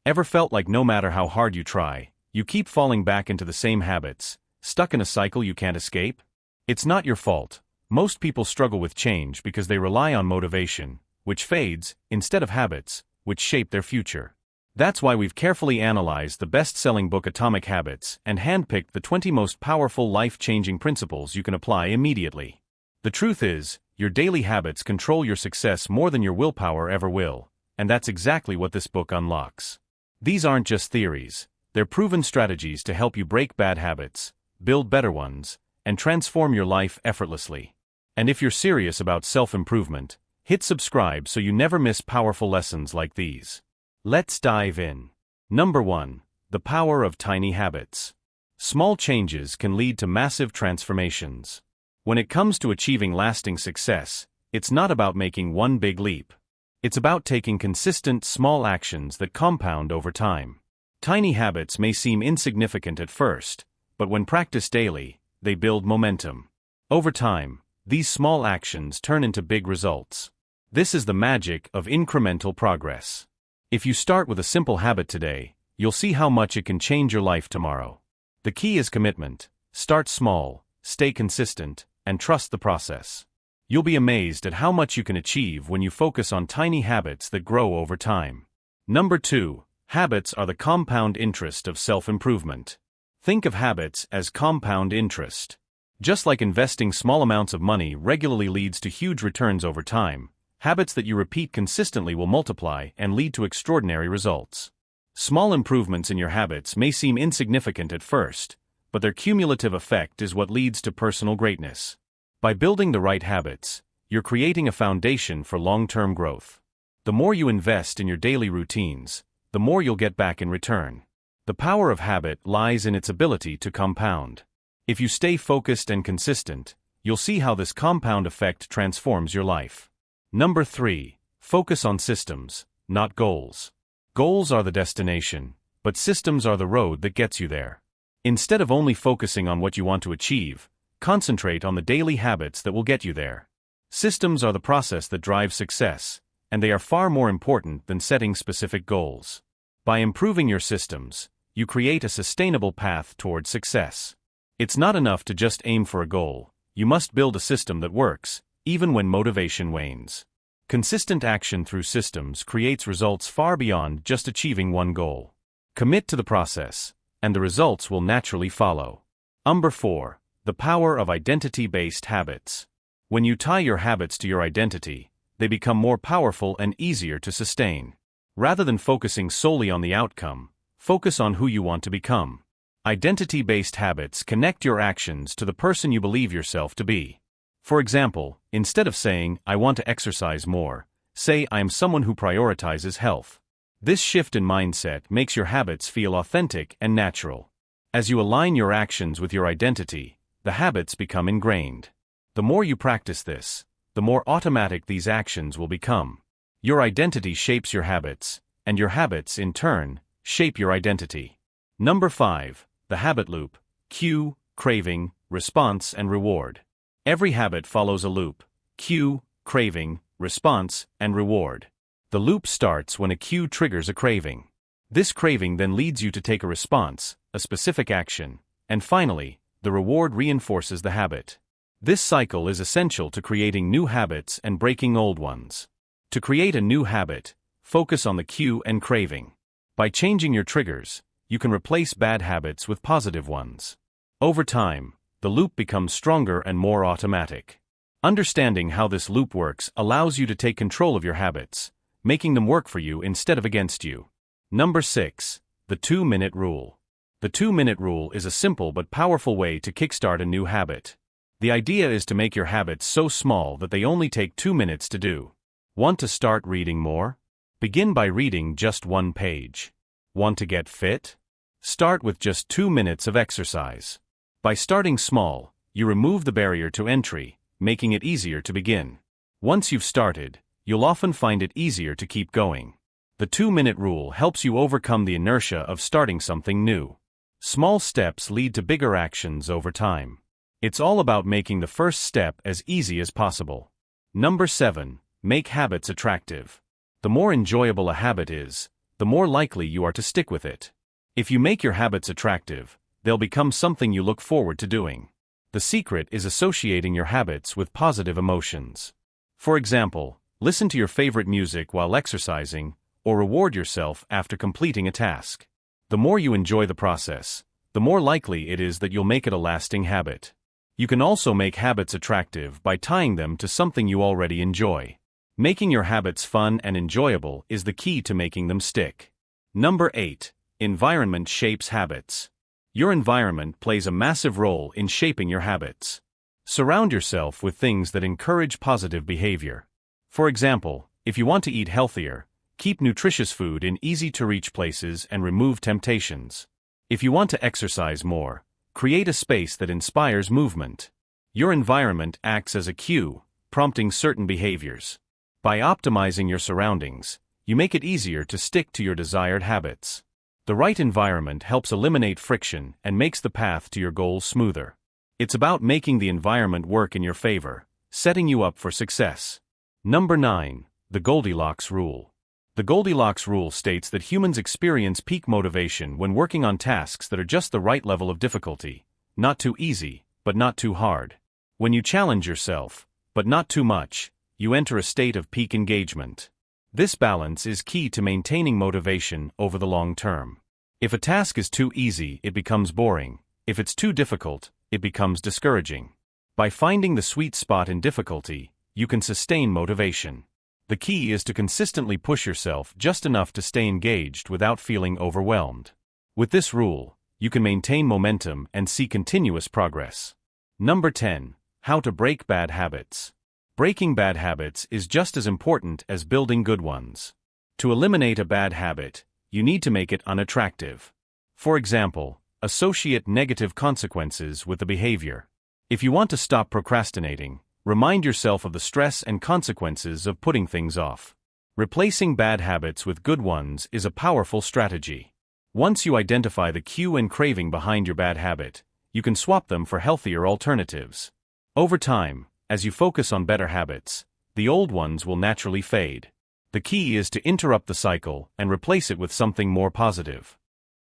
Ever felt like no matter how hard you try, you keep falling back into the same habits, stuck in a cycle you can't escape? It's not your fault. Most people struggle with change because they rely on motivation, which fades, instead of habits, which shape their future. That's why we've carefully analyzed the best-selling book Atomic Habits and handpicked the 20 most powerful life-changing principles you can apply immediately. The truth is, your daily habits control your success more than your willpower ever will, and that's exactly what this book unlocks. These aren't just theories, they're proven strategies to help you break bad habits, build better ones, and transform your life effortlessly. And if you're serious about self-improvement, hit subscribe so you never miss powerful lessons like these. Let's dive in. Number 1. The power of tiny habits. Small changes can lead to massive transformations. When it comes to achieving lasting success, it's not about making one big leap. It's about taking consistent small actions that compound over time. Tiny habits may seem insignificant at first, but when practiced daily, they build momentum. Over time, these small actions turn into big results. This is the magic of incremental progress. If you start with a simple habit today, you'll see how much it can change your life tomorrow. The key is commitment. Start small, stay consistent, and trust the process. You'll be amazed at how much you can achieve when you focus on tiny habits that grow over time. Number 2. Habits are the compound interest of self-improvement. Think of habits as compound interest. Just like investing small amounts of money regularly leads to huge returns over time, habits that you repeat consistently will multiply and lead to extraordinary results. Small improvements in your habits may seem insignificant at first, but their cumulative effect is what leads to personal greatness. By building the right habits, you're creating a foundation for long-term growth. The more you invest in your daily routines, the more you'll get back in return. The power of habit lies in its ability to compound. If you stay focused and consistent, you'll see how this compound effect transforms your life. Number 3. Focus on systems, not goals. Goals are the destination, but systems are the road that gets you there. Instead of only focusing on what you want to achieve, concentrate on the daily habits that will get you there. Systems are the process that drives success, and they are far more important than setting specific goals. By improving your systems, you create a sustainable path towards success. It's not enough to just aim for a goal, you must build a system that works, even when motivation wanes. Consistent action through systems creates results far beyond just achieving one goal. Commit to the process, and the results will naturally follow. Number 4. The power of identity-based habits. When you tie your habits to your identity, they become more powerful and easier to sustain. Rather than focusing solely on the outcome, focus on who you want to become. Identity-based habits connect your actions to the person you believe yourself to be. For example, instead of saying, "I want to exercise more," say, "I am someone who prioritizes health." This shift in mindset makes your habits feel authentic and natural. As you align your actions with your identity, the habits become ingrained. The more you practice this, the more automatic these actions will become. Your identity shapes your habits, and your habits, in turn, shape your identity. Number 5. The habit loop. Cue, craving, response, and reward. Every habit follows a loop. Cue, craving, response, and reward. The loop starts when a cue triggers a craving. This craving then leads you to take a response, a specific action, and finally, the reward reinforces the habit. This cycle is essential to creating new habits and breaking old ones. To create a new habit, focus on the cue and craving. By changing your triggers, you can replace bad habits with positive ones. Over time, the loop becomes stronger and more automatic. Understanding how this loop works allows you to take control of your habits, making them work for you instead of against you. Number 6. The 2-minute rule. The 2-minute rule is a simple but powerful way to kickstart a new habit. The idea is to make your habits so small that they only take 2 minutes to do. Want to start reading more? Begin by reading just 1 page. Want to get fit? Start with just 2 minutes of exercise. By starting small, you remove the barrier to entry, making it easier to begin. Once you've started, you'll often find it easier to keep going. The 2-minute rule helps you overcome the inertia of starting something new. Small steps lead to bigger actions over time. It's all about making the first step as easy as possible. Number 7. Make habits attractive. The more enjoyable a habit is, the more likely you are to stick with it. If you make your habits attractive, they'll become something you look forward to doing. The secret is associating your habits with positive emotions. For example, listen to your favorite music while exercising, or reward yourself after completing a task. The more you enjoy the process, the more likely it is that you'll make it a lasting habit. You can also make habits attractive by tying them to something you already enjoy. Making your habits fun and enjoyable is the key to making them stick. Number 8. Environment shapes habits. Your environment plays a massive role in shaping your habits. Surround yourself with things that encourage positive behavior. For example, if you want to eat healthier, keep nutritious food in easy-to-reach places and remove temptations. If you want to exercise more, create a space that inspires movement. Your environment acts as a cue, prompting certain behaviors. By optimizing your surroundings, you make it easier to stick to your desired habits. The right environment helps eliminate friction and makes the path to your goals smoother. It's about making the environment work in your favor, setting you up for success. Number 9. The Goldilocks Rule. The Goldilocks Rule states that humans experience peak motivation when working on tasks that are just the right level of difficulty, not too easy, but not too hard. When you challenge yourself, but not too much, you enter a state of peak engagement. This balance is key to maintaining motivation over the long term. If a task is too easy, it becomes boring. If it's too difficult, it becomes discouraging. By finding the sweet spot in difficulty, you can sustain motivation. The key is to consistently push yourself just enough to stay engaged without feeling overwhelmed. With this rule, you can maintain momentum and see continuous progress. Number 10. How to break bad habits. Breaking bad habits is just as important as building good ones. To eliminate a bad habit, you need to make it unattractive. For example, associate negative consequences with the behavior. If you want to stop procrastinating, remind yourself of the stress and consequences of putting things off. Replacing bad habits with good ones is a powerful strategy. Once you identify the cue and craving behind your bad habit, you can swap them for healthier alternatives. Over time, as you focus on better habits, the old ones will naturally fade. The key is to interrupt the cycle and replace it with something more positive.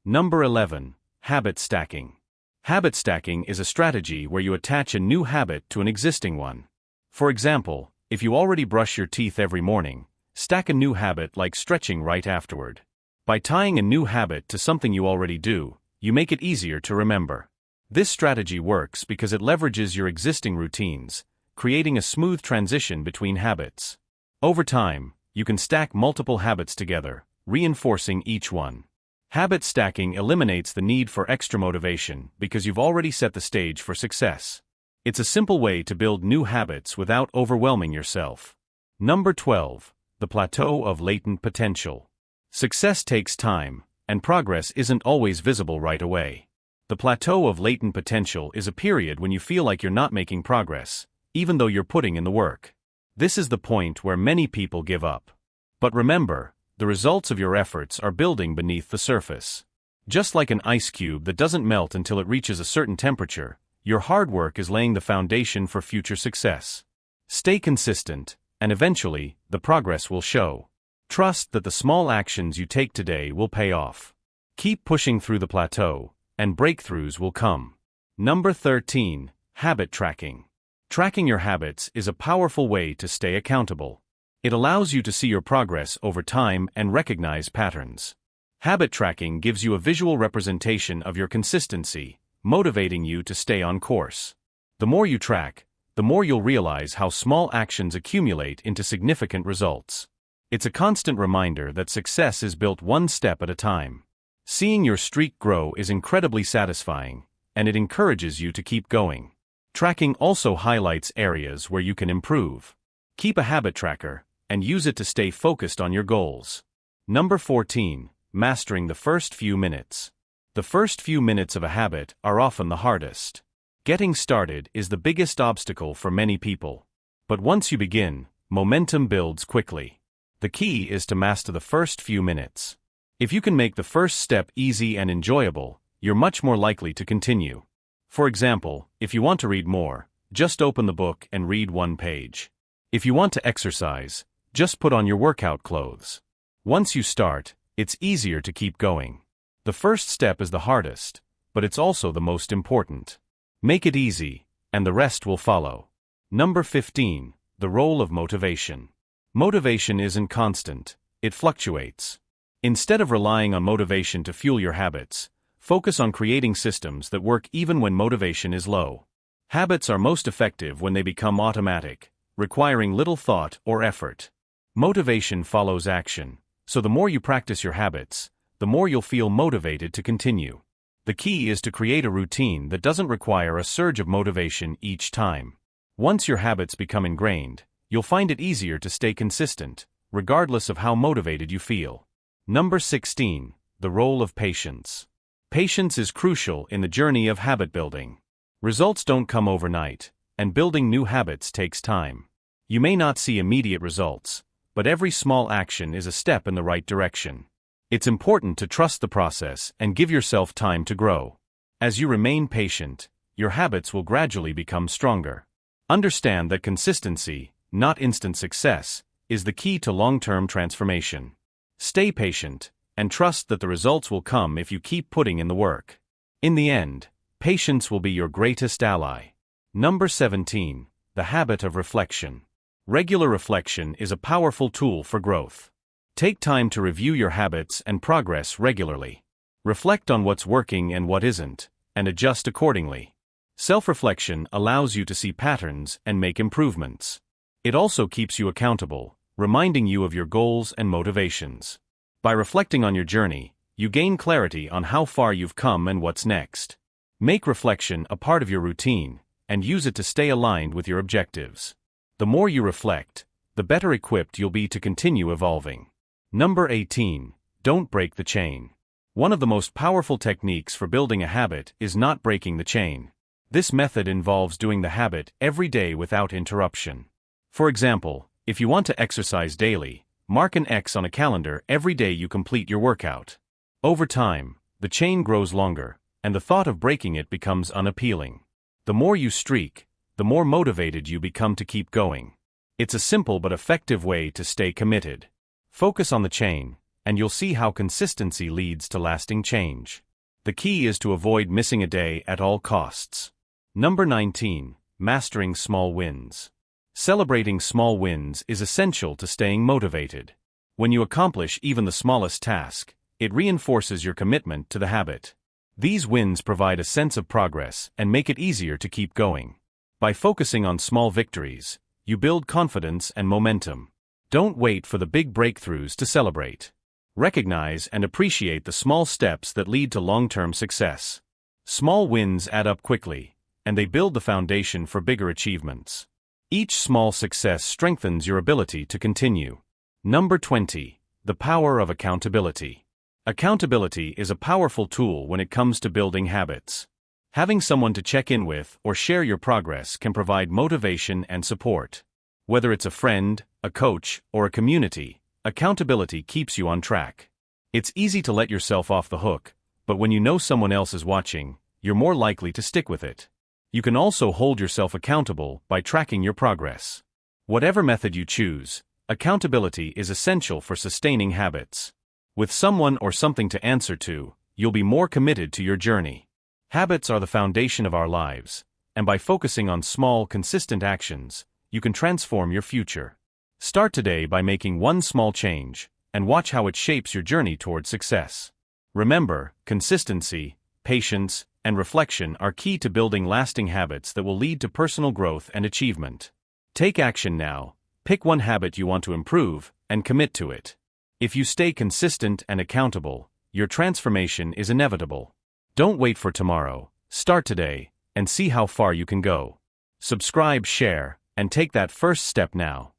Number 11. Habit stacking. Habit stacking is a strategy where you attach a new habit to an existing one. For example, if you already brush your teeth every morning, stack a new habit like stretching right afterward. By tying a new habit to something you already do, you make it easier to remember. This strategy works because it leverages your existing routines, creating a smooth transition between habits. Over time, you can stack multiple habits together, reinforcing each one. Habit stacking eliminates the need for extra motivation because you've already set the stage for success. It's a simple way to build new habits without overwhelming yourself. Number 12. The plateau of latent potential. Success takes time, and progress isn't always visible right away. The plateau of latent potential is a period when you feel like you're not making progress, even though you're putting in the work. This is the point where many people give up. But remember, the results of your efforts are building beneath the surface. Just like an ice cube that doesn't melt until it reaches a certain temperature, your hard work is laying the foundation for future success. Stay consistent, and eventually, the progress will show. Trust that the small actions you take today will pay off. Keep pushing through the plateau, and breakthroughs will come. Number 13. Habit tracking. Tracking your habits is a powerful way to stay accountable. It allows you to see your progress over time and recognize patterns. Habit tracking gives you a visual representation of your consistency, motivating you to stay on course. The more you track, the more you'll realize how small actions accumulate into significant results. It's a constant reminder that success is built one step at a time. Seeing your streak grow is incredibly satisfying, and it encourages you to keep going. Tracking also highlights areas where you can improve. Keep a habit tracker, and use it to stay focused on your goals. Number 14. Mastering the first few minutes. The first few minutes of a habit are often the hardest. Getting started is the biggest obstacle for many people. But once you begin, momentum builds quickly. The key is to master the first few minutes. If you can make the first step easy and enjoyable, you're much more likely to continue. For example, if you want to read more, just open the book and read one page. If you want to exercise, just put on your workout clothes. Once you start, it's easier to keep going. The first step is the hardest, but it's also the most important. Make it easy, and the rest will follow. Number 15. The role of motivation. Motivation isn't constant, it fluctuates. Instead of relying on motivation to fuel your habits, focus on creating systems that work even when motivation is low. Habits are most effective when they become automatic, requiring little thought or effort. Motivation follows action, so the more you practice your habits, the more you'll feel motivated to continue. The key is to create a routine that doesn't require a surge of motivation each time. Once your habits become ingrained, you'll find it easier to stay consistent, regardless of how motivated you feel. Number 16. The role of patience. Patience is crucial in the journey of habit building. Results don't come overnight, and building new habits takes time. You may not see immediate results, but every small action is a step in the right direction. It's important to trust the process and give yourself time to grow. As you remain patient, your habits will gradually become stronger. Understand that consistency, not instant success, is the key to long-term transformation. Stay patient, and trust that the results will come if you keep putting in the work. In the end, patience will be your greatest ally. Number 17. The habit of reflection. Regular reflection is a powerful tool for growth. Take time to review your habits and progress regularly. Reflect on what's working and what isn't, and adjust accordingly. Self-reflection allows you to see patterns and make improvements. It also keeps you accountable, reminding you of your goals and motivations. By reflecting on your journey, you gain clarity on how far you've come and what's next. Make reflection a part of your routine, and use it to stay aligned with your objectives. The more you reflect, the better equipped you'll be to continue evolving. Number 18. Don't break the chain. One of the most powerful techniques for building a habit is not breaking the chain. This method involves doing the habit every day without interruption. For example, if you want to exercise daily, mark an X on a calendar every day you complete your workout. Over time, the chain grows longer, and the thought of breaking it becomes unappealing. The more you streak, the more motivated you become to keep going. It's a simple but effective way to stay committed. Focus on the chain, and you'll see how consistency leads to lasting change. The key is to avoid missing a day at all costs. Number 19. Mastering small wins. Celebrating small wins is essential to staying motivated. When you accomplish even the smallest task, it reinforces your commitment to the habit. These wins provide a sense of progress and make it easier to keep going. By focusing on small victories, you build confidence and momentum. Don't wait for the big breakthroughs to celebrate. Recognize and appreciate the small steps that lead to long-term success. Small wins add up quickly, and they build the foundation for bigger achievements. Each small success strengthens your ability to continue. Number 20. The power of accountability. Accountability is a powerful tool when it comes to building habits. Having someone to check in with or share your progress can provide motivation and support. Whether it's a friend, a coach, or a community, accountability keeps you on track. It's easy to let yourself off the hook, but when you know someone else is watching, you're more likely to stick with it. You can also hold yourself accountable by tracking your progress. Whatever method you choose, accountability is essential for sustaining habits. With someone or something to answer to, you'll be more committed to your journey. Habits are the foundation of our lives, and by focusing on small, consistent actions, you can transform your future. Start today by making one small change, and watch how it shapes your journey toward success. Remember, consistency, patience, and reflection are key to building lasting habits that will lead to personal growth and achievement. Take action now, pick one habit you want to improve, and commit to it. If you stay consistent and accountable, your transformation is inevitable. Don't wait for tomorrow, start today, and see how far you can go. Subscribe, share, and take that first step now.